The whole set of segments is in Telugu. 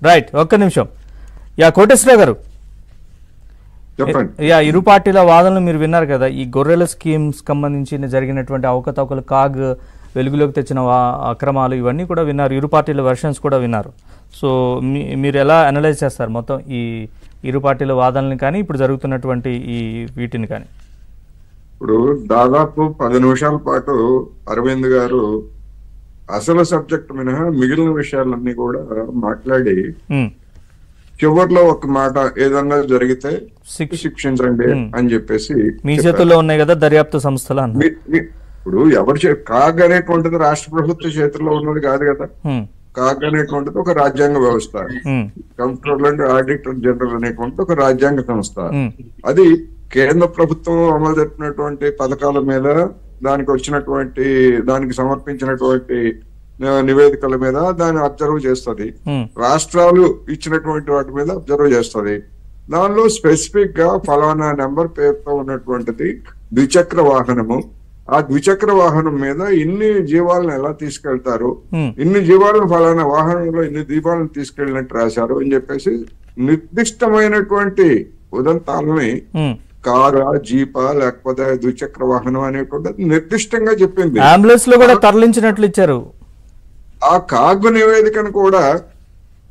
రైట్ ఒక్క నిమిషం. కోటేశ్వరరావు గారు, ఇరు పార్టీల వాదనలు మీరు విన్నారు కదా. ఈ గొర్రెల స్కీమ్స్ సంబంధించి జరిగినటువంటి అవకతవకలు, కాగ్ వెలుగులోకి తెచ్చిన అక్రమాలు ఇవన్నీ కూడా విన్నారు, ఇరు పార్టీల వెర్షన్స్ కూడా విన్నారు. సో మీరు ఎలా అనలైజ్ చేస్తారు మొత్తం ఈ ఇరు పార్టీల వాదనని కానీ ఇప్పుడు జరుగుతున్నటువంటి ఈ వీటిని కానీ? ఇప్పుడు దాదాపు 10 నిమిషాల పాటు అరవింద్ గారు అసలు సబ్జెక్ట్ మినహా మిగిలిన విషయాలన్నీ కూడా మాట్లాడి చివరిలో ఒక మాట ఏదన్నా జరిగితే శిక్షించండి అని చెప్పేసి, మీ చేతుల్లో ఉన్నాయి కదా దర్యాప్తు సంస్థలు. ఇప్పుడు ఎవరు కాగ్ అనేటువంటిది రాష్ట్ర ప్రభుత్వ చేతుల్లో ఉన్నది కాదు కదా. కాగ్ అనేటువంటిది ఒక రాజ్యాంగ వ్యవస్థ. కంప్ట్రోలర్ అండ్ ఆడిటర్ జనరల్ అనేటువంటి ఒక రాజ్యాంగ సంస్థ. అది కేంద్ర ప్రభుత్వం అమలు జరిపినటువంటి పథకాల మీద, దానికి సమర్పించినటువంటి నివేదికల మీద దాన్ని అబ్జర్వ్ చేస్తుంది. రాష్ట్రాలు ఇచ్చినటువంటి వాటి మీద అబ్జర్వ్ చేస్తుంది. దానిలో స్పెసిఫిక్ గా ఫలానా నెంబర్ పేరుతో ఉన్నటువంటిది ద్విచక్ర వాహనము. ఆ ద్విచక్ర వాహనం మీద ఇన్ని జీవాలను ఎలా తీసుకెళ్తారు, ఇన్ని జీవాలను ఫలానా వాహనంలో ఇన్ని దీపాలను తీసుకెళ్ళినట్టు రాశారు అని చెప్పేసి నిర్దిష్టమైనటువంటి ఉదంతాలని కారా, జీపా లేకపోతే ద్విచక్ర వాహనం అనేటువంటిది నిర్దిష్టంగా చెప్పింది. అంబులెన్స్ లో కూడా తరలించినట్లు ఇచ్చారు. ఆ కాగ్ నివేదికను కూడా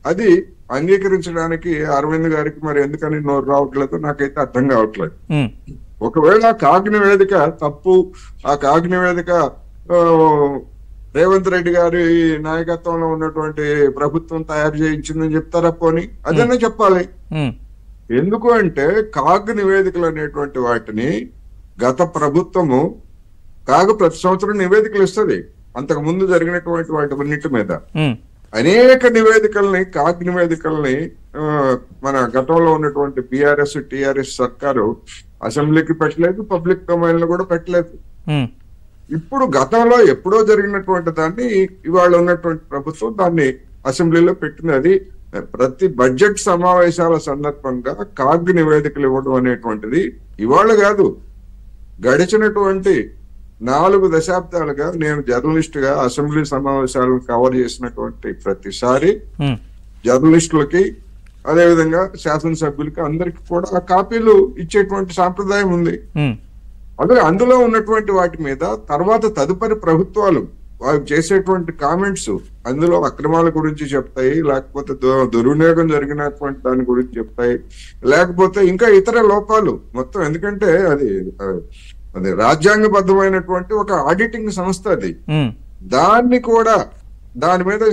అది అంగీకరించడానికి అరవింద్ గారికి మరి ఎందుకని నోరు రావట్లేదు నాకైతే అర్థం కావట్లేదు. ఒకవేళ కాగ్ నివేదిక తప్పు, ఆ కాగ్ నివేదిక రేవంత్ రెడ్డి గారి నాయకత్వంలో ఉన్నటువంటి ప్రభుత్వం తయారు చేయించిందని చెప్తారా? పోనీ అదన్నా చెప్పాలి. ఎందుకు అంటే కాగ్ నివేదికలు అనేటువంటి వాటిని గత ప్రభుత్వము కాగ్ ప్రతి సంవత్సరం నివేదికలు ఇస్తుంది. అంతకు ముందు జరిగినటువంటి వాటి మీద అనేక నివేదికల్ని, కాగ్ నివేదికల్ని మన గతంలో ఉన్నటువంటి బీఆర్ఎస్, టిఆర్ఎస్ సర్కారు అసెంబ్లీకి పెట్టలేదు, పబ్లిక్ డొమైన్ లో కూడా పెట్టలేదు. ఇప్పుడు గతంలో ఎప్పుడో జరిగినటువంటి దాన్ని ఇవాళ ఉన్నటువంటి ప్రభుత్వం దాన్ని అసెంబ్లీలో పెట్టింది. అది ప్రతి బడ్జెట్ సమావేశాల సందర్భంగా కాగ్ నివేదికలు ఇవ్వడం అనేటువంటిది ఇవాళ కాదు, గడిచినటువంటి 4 దశాబ్దాలుగా నేను జర్నలిస్ట్ గా అసెంబ్లీ సమావేశాలను కవర్ చేసినటువంటి ప్రతిసారి జర్నలిస్టులకి అదేవిధంగా శాసనసభ్యులకి అందరికి కూడా ఆ కాపీలు ఇచ్చేటువంటి సాంప్రదాయం ఉంది. అదే అందులో ఉన్నటువంటి వాటి మీద తర్వాత తదుపరి ప్రభుత్వాలు వారు చేసేటువంటి కామెంట్స్ అందులో అక్రమాల గురించి చెప్తాయి, లేకపోతే దుర్వినియోగం జరిగినటువంటి దాని గురించి చెప్తాయి, లేకపోతే ఇంకా ఇతర లోపాలు మొత్తం. ఎందుకంటే అది రాజ్యాంగబద్ధమైనటువంటి ఒక ఆడిటింగ్ సంస్థ. అది దాన్ని కూడా దాని మీద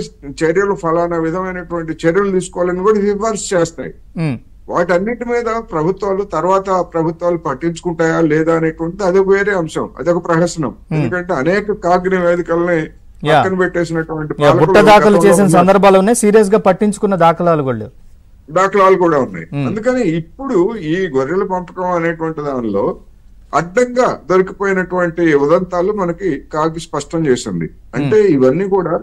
చర్యలు ఫలానా విధమైనటువంటి చర్యలు తీసుకోవాలని కూడా సిఫార్సు చేస్తాయి. వాటన్నిటి మీద తర్వాత ప్రభుత్వాలు పట్టించుకుంటాయా లేదా అనేటువంటి అది వేరే అంశం, అదొక ప్రహసనం. ఎందుకంటే అనేక కాగ్ నివేదికల్ని పక్కన పెట్టేసినటువంటి దాఖలు చేసిన సందర్భాలు సీరియస్ గా పట్టించుకున్న దాఖలాలు కూడా ఉన్నాయి. అందుకని ఇప్పుడు ఈ గొర్రెల పెంపకం అనేటువంటి దానిలో అడ్డంగా దొరికిపోయినటువంటి ఉదంతాలు మనకి కాగ్ స్పష్టం చేసింది. అంటే ఇవన్నీ కూడా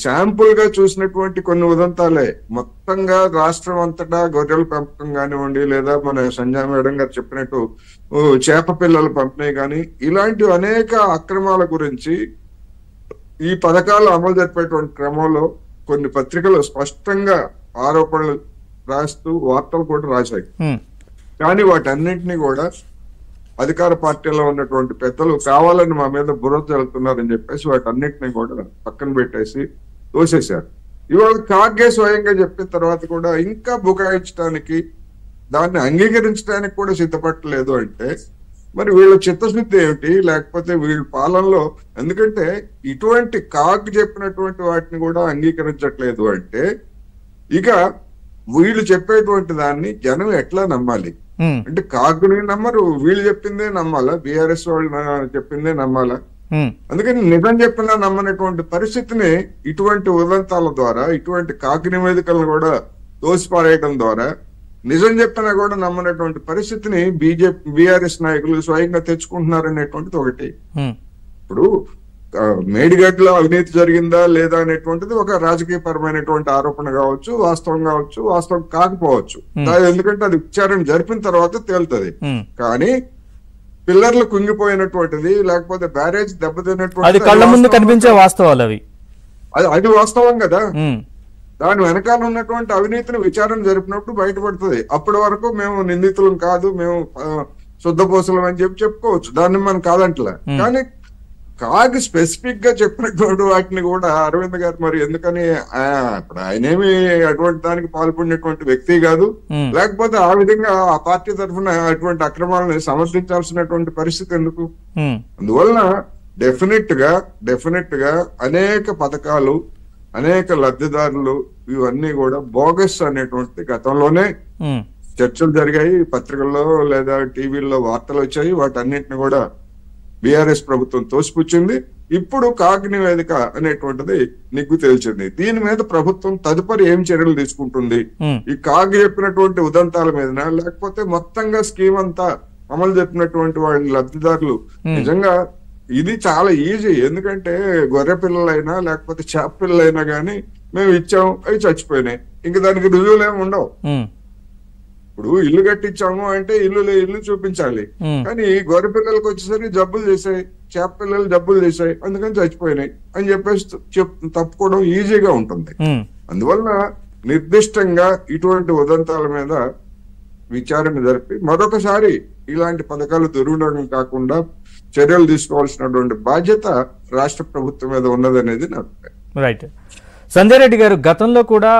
శాంపుల్ గా చూసినటువంటి కొన్ని ఉదంతాలే. మొత్తంగా రాష్ట్రం అంతటా గొర్రెల పెంపకం కానివ్వండి, లేదా మన సంజయ్ మేడం గారు చెప్పినట్టు చేప పిల్లల పంపిణీ కానీ ఇలాంటి అనేక అక్రమాల గురించి ఈ పథకాలు అమలు జరిపేటువంటి క్రమంలో కొన్ని పత్రికలు స్పష్టంగా ఆరోపణలు రాస్తూ వార్తలు కూడా రాశాయి. కానీ వాటన్నింటినీ కూడా అధికార పార్టీలో ఉన్నటువంటి పెద్దలు కావాలని మా మీద బురద జల్లుతున్నారని చెప్పేసి వాటన్నిటిని కూడా పక్కన పెట్టేసి తోసేశారు. ఇవాళ కాగే స్వయంగా చెప్పిన తర్వాత కూడా ఇంకా బుకాయించడానికి, దాన్ని అంగీకరించడానికి కూడా సిద్ధపడలేదు అంటే మరి వీళ్ళ చిత్తశుద్ధి ఏమిటి? లేకపోతే వీళ్ళ పాలనలో, ఎందుకంటే ఇటువంటి కాగ్ చెప్పినటువంటి వాటిని కూడా అంగీకరించట్లేదు అంటే ఇక వీళ్ళు చెప్పేటువంటి దాన్ని జనం ఎట్లా నమ్మాలి? అంటే కాగ్ని నమ్మరు, వీళ్ళు చెప్పిందే నమ్మాలా, బీఆర్ఎస్ వాళ్ళు చెప్పిందే నమ్మాలా? అందుకని నిజం చెప్పినా నమ్మనటువంటి పరిస్థితిని ఇటువంటి ఉదంతాల ద్వారా, ఇటువంటి కాగ్ నివేదికలను కూడా తోసిపారేయడం ద్వారా నిజం చెప్పినా కూడా నమ్మనటువంటి పరిస్థితిని బీఆర్ఎస్ నాయకులు స్వయంగా తెచ్చుకుంటున్నారనేటువంటిది ఒకటి. ఇప్పుడు మేడిగడ్డలో అవినీతి జరిగిందా లేదా అనేటువంటిది ఒక రాజకీయ పరమైనటువంటి ఆరోపణ కావచ్చు, వాస్తవం కావచ్చు, వాస్తవం కాకపోవచ్చు. ఎందుకంటే అది విచారణ జరిపిన తర్వాత తేలుతుంది. కానీ పిల్లర్లు కుంగిపోయినటువంటిది, లేకపోతే బ్యారేజ్ దెబ్బతిన్నటువంటి కళ్ళ ముందు కనిపించే వాస్తవాలు అవి, అది వాస్తవం కదా. దాని వెనకాల ఉన్నటువంటి అవినీతిని విచారణ జరిపినప్పుడు బయటపడుతుంది. అప్పటి వరకు మేము నిందితులం కాదు, మేము శుద్ధపోసలం అని చెప్పుకోవచ్చు, దాన్ని మనం కాదంటలే. కానీ కాగ్ స్పెసిఫిక్ గా చెప్పినటువంటి వాటిని కూడా అరవింద్ గారు మరి ఎందుకని ఇప్పుడు ఆయనేమి అటువంటి దానికి పాల్పడినటువంటి వ్యక్తి కాదు, లేకపోతే ఆ విధంగా ఆ పార్టీ తరఫున అటువంటి అక్రమాలను సమర్థించాల్సినటువంటి పరిస్థితి ఎందుకు? అందువలన డెఫినెట్ గా అనేక పథకాలు, అనేక లబ్ధిదారులు ఇవన్నీ కూడా బోగస్ అనేటువంటి గతంలోనే చర్చలు జరిగాయి, పత్రికల్లో లేదా టీవీల్లో వార్తలు వచ్చాయి. వాటన్నిటిని కూడా బీఆర్ఎస్ ప్రభుత్వం తోసిపుచ్చింది. ఇప్పుడు కాగ్ నివేదిక అనేటువంటిది నిగ్గు తేల్చింది. దీని మీద ప్రభుత్వం తదుపరి ఏం చర్యలు తీసుకుంటుంది? ఈ కాగ్ చెప్పినటువంటి ఉదంతాల మీదనా, లేకపోతే మొత్తంగా స్కీమ్ అంతా అమలు చెప్పినటువంటి వాళ్ళ లబ్ధిదారులు నిజంగా ఇది చాలా ఈజీ. ఎందుకంటే గొర్రె పిల్లలైనా లేకపోతే చేప పిల్లలైనా గానీ మేము ఇచ్చాము, అవి చచ్చిపోయినాయి, ఇంకా దానికి రుజువులు ఏమి ఉండవు. ఇప్పుడు ఇల్లు కట్టించాము అంటే ఇల్లు చూపించాలి, కానీ గొర్రె పిల్లలకు వచ్చేసరికి జబ్బులు చేశాయి, చేప పిల్లలు జబ్బులు చేశాయి, అందుకని చచ్చిపోయినాయి అని చెప్పేసి తప్పుకోవడం ఈజీగా ఉంటుంది. అందువల్ల నిర్దిష్టంగా ఇటువంటి ఉదంతాల మీద విచారణ జరిపి మరొకసారి ఇలాంటి పథకాలు దుర్వినియోగం కాకుండా చర్యలు తీసుకోవాల్సినటువంటి బాధ్యత రాష్ట్ర ప్రభుత్వం మీద ఉన్నదనేది నా అభిప్రాయం. రైట్. సంజయ్ రెడ్డి గారు, గతంలో కూడా